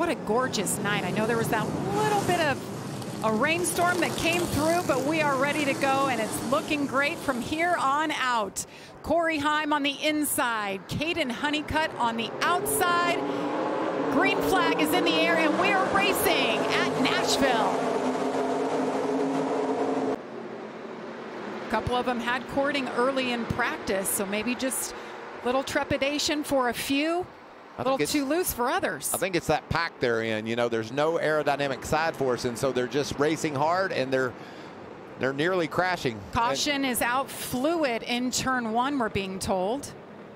What a gorgeous night. I know there was that little bit of a rainstorm that came through, but we are ready to go, and it's looking great from here on out. Corey Heim on the inside, Caden Honeycutt on the outside. Green flag is in the air, and we are racing at Nashville. A couple of them had cording early in practice, so maybe just a little trepidation for a few. A little too loose for others. I think it's that pack they're in. You know, there's no aerodynamic side force, and so they're just racing hard, and they're nearly crashing. Caution is out. Fluid in turn 1, we're being told.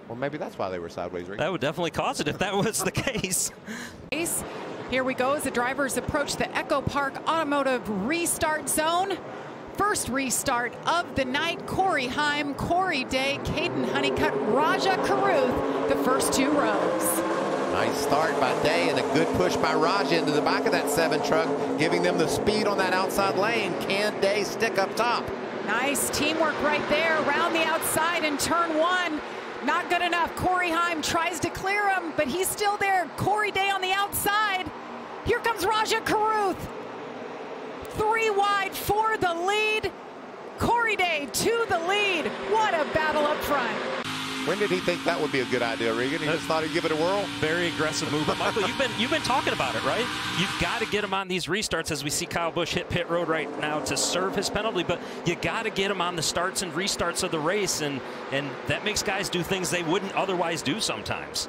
Well, maybe that's why they were sideways. Rick. That would definitely cause it if that was the case. Here we go as the drivers approach the Echo Park Automotive restart zone. First restart of the night. Corey Heim, Corey Day, Caden Honeycutt, Raja Caruth, the first 2 rows. Nice start by Day and a good push by Raja into the back of that 7 truck, giving them the speed on that outside lane. Can Day stick up top? Nice teamwork right there around the outside in turn 1. Not good enough. Corey Heim tries to clear him, but he's still there. Corey Day on the outside. Here comes Raja Caruth. 3 wide for the lead. Corey Day to the lead. What a battle up front. When did he think that would be a good idea, Regan? He just thought he'd give it a whirl? Very aggressive move. But Michael, you've been talking about it, right? You've got to get him on these restarts, as we see Kyle Busch hit pit road right now to serve his penalty. But you got to get him on the starts and restarts of the race, and that makes guys do things they wouldn't otherwise do sometimes.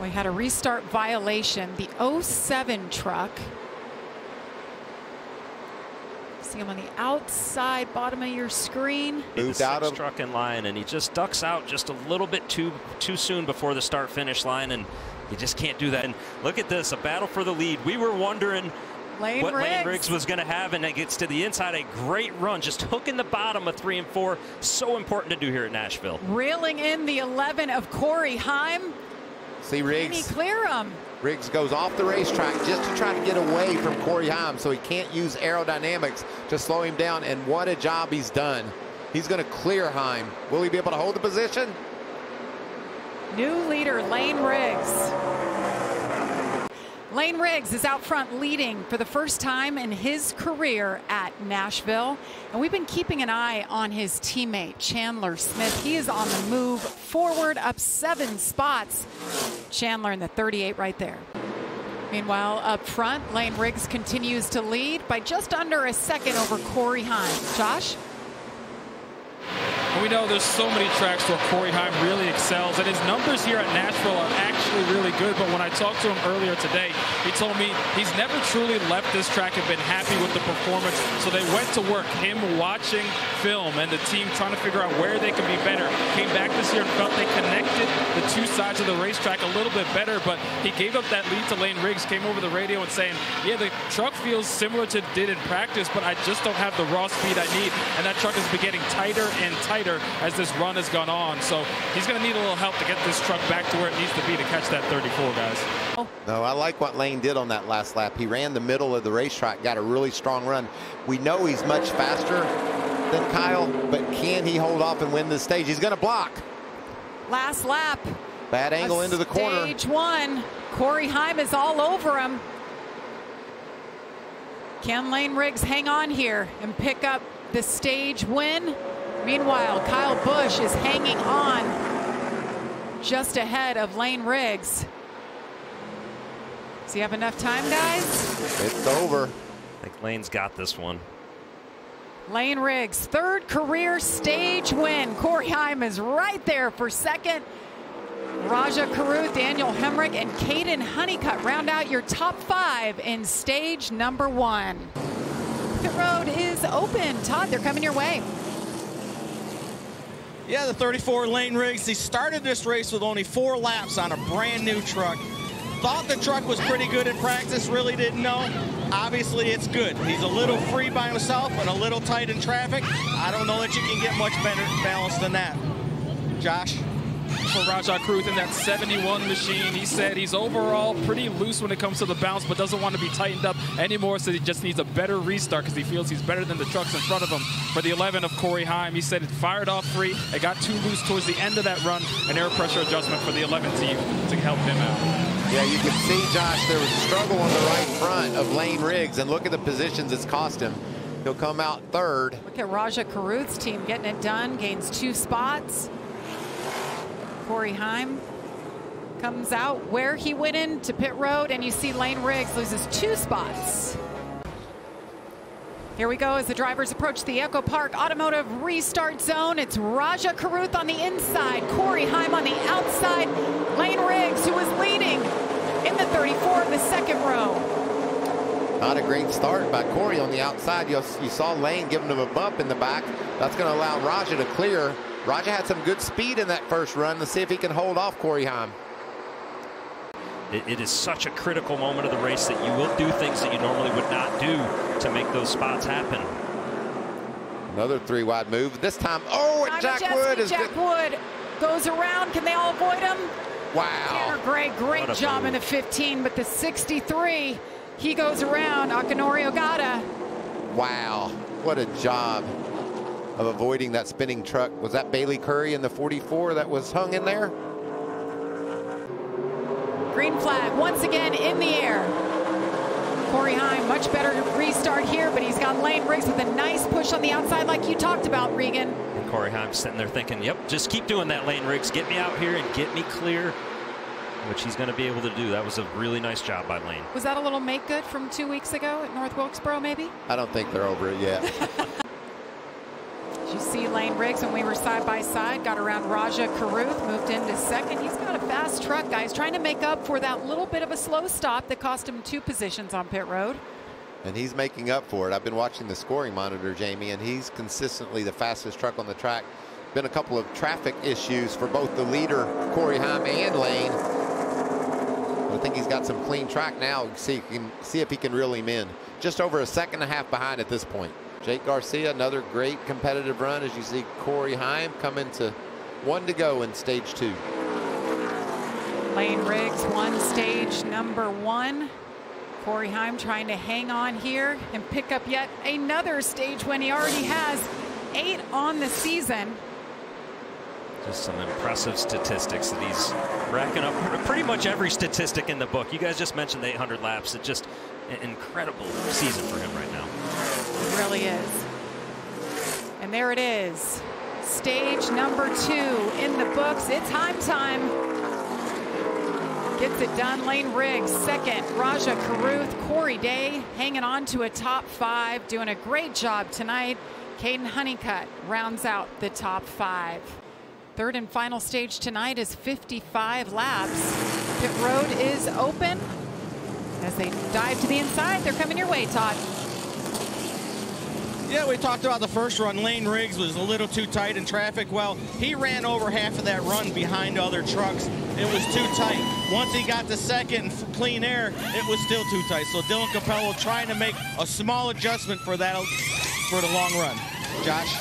We had a restart violation. The 07 truck. See him on the outside bottom of your screen. Moved out of truck in line, and he just ducks out just a little bit too soon before the start finish line, and you just can't do that. And look at this, a battle for the lead. We were wondering what Lane Riggs was going to have, and it gets to the inside. A great run, just hooking the bottom of 3 and 4. So important to do here at Nashville. Reeling in the 11 of Corey Heim. See Riggs. Can he clear him? Riggs goes off the racetrack just to try to get away from Corey Heim, so he can't use aerodynamics to slow him down, and what a job he's done. He's going to clear Heim. Will he be able to hold the position? New leader, Lane Riggs. Lane Riggs is out front leading for the first time in his career at Nashville. And we've been keeping an eye on his teammate, Chandler Smith. He is on the move forward, up 7 spots. Chandler in the 38 right there. Meanwhile, up front, Lane Riggs continues to lead by just under a second over Corey Heim. Josh? We know there's so many tracks where Corey Heim really excels, and his numbers here at Nashville are actually really good. But when I talked to him earlier today, he told me he's never truly left this track and been happy with the performance. So they went to work, him watching film and the team trying to figure out where they could be better. Came back this year and felt they connected the 2 sides of the racetrack a little bit better, but he gave up that lead to Lane Riggs, came over the radio and saying, yeah, the truck feels similar to it did in practice, but I just don't have the raw speed I need. And that truck has been getting tighter and tighter as this run has gone on. So he's going to need a little help to get this truck back to where it needs to be to catch that 34, guys. No, I like what Lane did on that last lap. He ran the middle of the racetrack, got a really strong run. We know he's much faster than Kyle, but can he hold off and win this stage? He's going to block. Last lap. Bad angle into the corner. Stage 1. Corey Heim is all over him. Can Lane Riggs hang on here and pick up the stage win? Meanwhile, Kyle Busch is hanging on just ahead of Lane Riggs. Does he have enough time, guys? It's over. I think Lane's got this one. Lane Riggs, 3rd career stage win. Corey Heim is right there for 2nd. Raja Caruth, Daniel Hemrick, and Caden Honeycutt round out your top 5 in stage number 1. Pit road is open. Todd, they're coming your way. Yeah, the 34 Lane Riggs, he started this race with only 4 laps on a brand new truck. Thought the truck was pretty good in practice, really didn't know. Obviously, it's good. He's a little free by himself and a little tight in traffic. I don't know that you can get much better balance than that. Josh? For Raja Caruth in that 71 machine, he said he's overall pretty loose when it comes to the bounce, but doesn't want to be tightened up anymore, so he just needs a better restart because he feels he's better than the trucks in front of him. For the 11 of Corey Heim, he said it fired off free. It got too loose towards the end of that run, an air pressure adjustment for the 11 team to help him out. Yeah, you can see, Josh, there was a struggle on the right front of Lane Riggs, and look at the positions it's cost him. He'll come out third. Look at Raja Caruth's team getting it done, gains 2 spots. Corey Heim comes out where he went into pit road, and you see Lane Riggs loses 2 spots. Here we go as the drivers approach the Echo Park Automotive Restart Zone. It's Raja Caruth on the inside, Corey Heim on the outside. Lane Riggs, who was leading in the 34 of the second row. Not a great start by Corey on the outside. You saw Lane giving him a bump in the back. That's going to allow Raja to clear. Raja had some good speed in that first run. Let's see if he can hold off Corey Heim. It is such a critical moment of the race that you will do things that you normally would not do to make those spots happen. Another 3-wide move. This time, oh, and Jack Wood is Jack Wood goes around. Can they all avoid him? Wow. Tanner Gray, great job in the 15, but the 63, he goes around Akinori Ogata. Wow, what a job of avoiding that spinning truck. Was that Bailey Curry in the 44 that was hung in there? Green flag once again in the air. Corey Heim, much better restart here, but he's got Lane Riggs with a nice push on the outside like you talked about, Regan. And Corey Heim sitting there thinking, yep, just keep doing that, Lane Riggs. Get me out here and get me clear, which he's going to be able to do. That was a really nice job by Lane. Was that a little make good from 2 weeks ago at North Wilkesboro, maybe? I don't think they're over it yet. You see Lane Riggs when we were side by side, got around Raja Caruth, moved into second. He's got a fast truck, guys, trying to make up for that little bit of a slow stop that cost him 2 positions on pit road. And he's making up for it. I've been watching the scoring monitor, Jamie, and he's consistently the fastest truck on the track. Been a couple of traffic issues for both the leader, Corey Heim, and Lane. I think he's got some clean track now. See if he can reel him in. Just over a second and a half behind at this point. Jake Garcia, another great competitive run as you see Corey Heim coming to 1 to go in stage 2. Lane Riggs won stage number 1. Corey Heim trying to hang on here and pick up yet another stage when he already has 8 on the season. Just some impressive statistics that he's racking up. Pretty much every statistic in the book. You guys just mentioned the 800 laps. It's just an incredible season for him right now. It really is. And there it is. Stage number 2 in the books. It's Heim time. Gets it done. Lane Riggs second. Raja Caruth, Corey Day hanging on to a top 5. Doing a great job tonight. Caden Honeycutt rounds out the top 5. Third and final stage tonight is 55 laps. Pit road is open. As they dive to the inside, they're coming your way, Todd. Yeah, we talked about the first run. Lane Riggs was a little too tight in traffic. Well, he ran over half of that run behind other trucks. It was too tight. Once he got to second and clean air, it was still too tight. So Dylan Capello trying to make a small adjustment for that for the long run. Josh?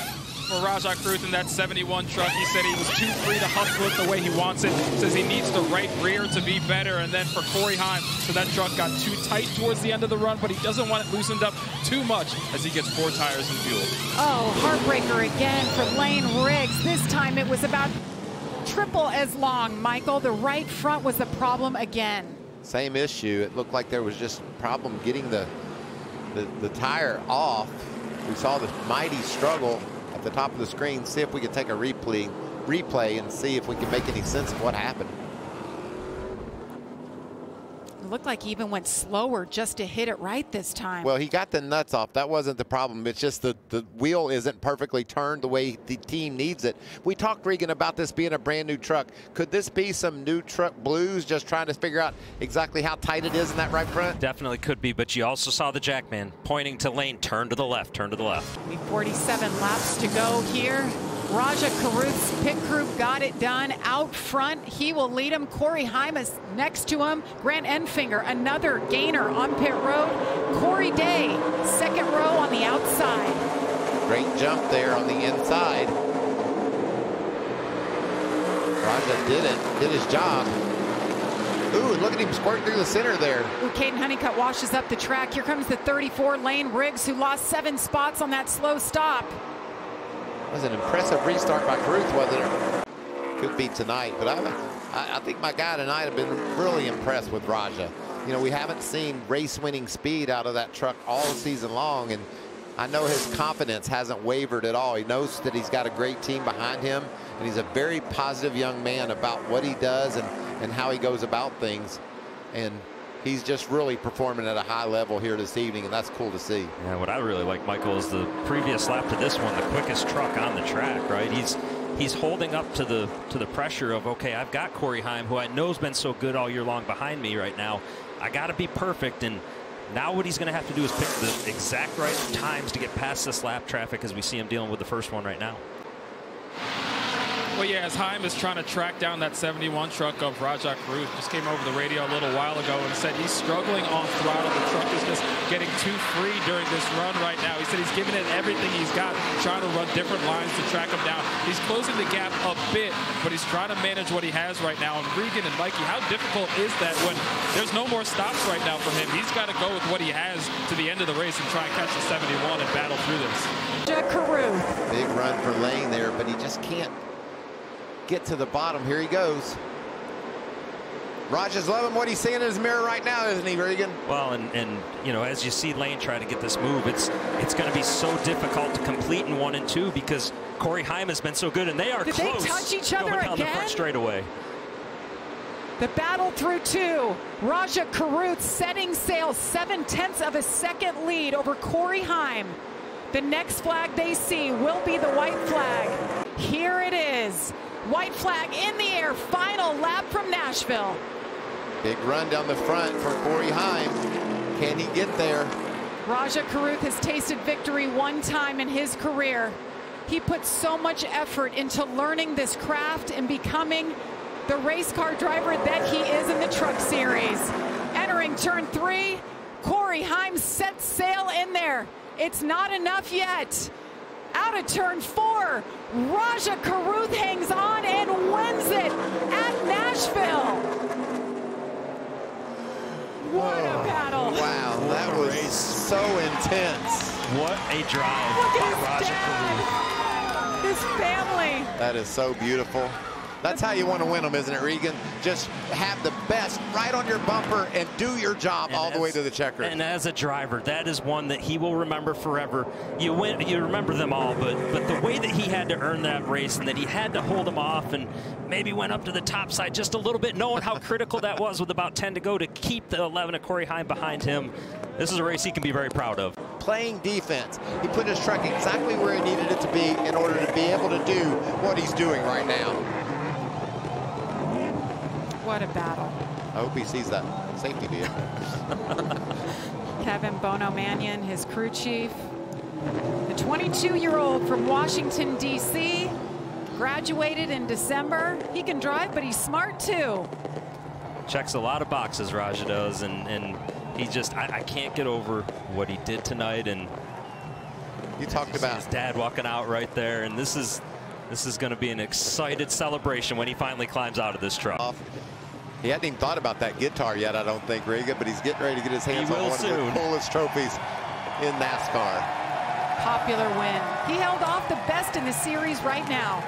For Raja Caruth in that 71 truck, he said he was too free to hustle it the way he wants it. Says he needs the right rear to be better. And then for Corey Heim, so that truck got too tight towards the end of the run, but he doesn't want it loosened up too much as he gets 4 tires and fuel. Oh, heartbreaker again for Lane Riggs. This time it was about triple as long, Michael. The right front was the problem again. Same issue. It looked like there was just a problem getting the tire off. We saw the mighty struggle at the top of the screen. See if we can take a replay and see if we can make any sense of what happened. It looked like he even went slower just to hit it right this time. Well, he got the nuts off. That wasn't the problem. It's just the wheel isn't perfectly turned the way the team needs it. We talked, Regan, about this being a brand new truck. Could this be some new truck blues, just trying to figure out exactly how tight it is in that right front? Definitely could be, but you also saw the Jackman pointing to Lane. Turn to the left, turn to the left. 47 laps to go here. Raja Caruth's pit crew got it done out front. He will lead him. Corey Heim is next to him. Grant Enfinger, another gainer on pit road. Corey Day, second row on the outside. Great jump there on the inside. Raja did his job. Ooh, look at him squirt through the center there. Ooh, Caden Honeycutt washes up the track. Here comes the 34, Lane Riggs, who lost 7 spots on that slow stop. That was an impressive restart by Caruth, wasn't it? Could be tonight, but I think my guy tonight have been really impressed with Raja. You know, we haven't seen race-winning speed out of that truck all season long, and I know his confidence hasn't wavered at all. He knows that he's got a great team behind him, and he's a very positive young man about what he does and how he goes about things. And he's just really performing at a high level here this evening, and that's cool to see. Yeah, what I really like, Michael, is the previous lap to this one, the quickest truck on the track, right? He's holding up to the pressure of, okay, I've got Corey Heim, who I know has been so good all year long behind me right now. I got to be perfect, and now what he's going to have to do is pick the exact right times to get past this lap traffic as we see him dealing with the first one right now. Well, yeah, as Heim is trying to track down that 71 truck of Rajah Cruz, just came over the radio a little while ago and said he's struggling on throttle. The truck is just getting too free during this run right now. He said he's giving it everything he's got, trying to run different lines to track him down. He's closing the gap a bit, but he's trying to manage what he has right now. And Regan and Mikey, how difficult is that when there's no more stops right now for him? He's got to go with what he has to the end of the race and try and catch the 71 and battle through this. Big run for Lane there, but he just can't get to the bottom. Here he goes. Rajah's loving what he's seeing in his mirror right now, isn't he, Regan? Well, and you know, as you see Lane try to get this move, it's going to be so difficult to complete in 1 and 2 because Corey Heim has been so good, and they are close. Did they touch each other down again? The front straightaway. The battle through 2. Rajah Caruth setting sail, 7/10 of a second lead over Corey Heim. The next flag they see will be the white flag. Here it is. White flag in the air. Final lap from Nashville. Big run down the front for Corey Heim. Can he get there? Rajah Caruth has tasted victory one time in his career. He put so much effort into learning this craft and becoming the race car driver that he is in the Truck Series. Entering turn 3, Corey Heim sets sail in there. It's not enough yet. Out of turn 4, Rajah Caruth hangs on and wins it at Nashville. What a battle. Wow, that was so intense. What a drive by Rajah Caruth. His family. That is so beautiful. That's how you want to win them, isn't it, Regan? Just have the best right on your bumper and do your job all the way to the checker. And as a driver, that is one that he will remember forever. You remember them all, but the way that he had to earn that race and that he had to hold them off and maybe went up to the top side just a little bit, knowing how critical that was with about 10 to go to keep the 11 of Corey Heim behind him. This is a race he can be very proud of. Playing defense. He put his truck exactly where he needed it to be in order to be able to do what he's doing right now. What a battle. I hope he sees that safety vehicle. Kevin Bono Mannion, his crew chief. The 22-year-old from Washington, D.C., graduated in December. He can drive, but he's smart, too. Checks a lot of boxes, Rajah does, and he just, I can't get over what he did tonight. And you talked about his dad walking out right there, and this is going to be an excited celebration when he finally climbs out of this truck. He hadn't even thought about that guitar yet, I don't think, Regan, but he's getting ready to get his hands on one of the coolest trophies in NASCAR. Popular win. He held off the best in the series right now.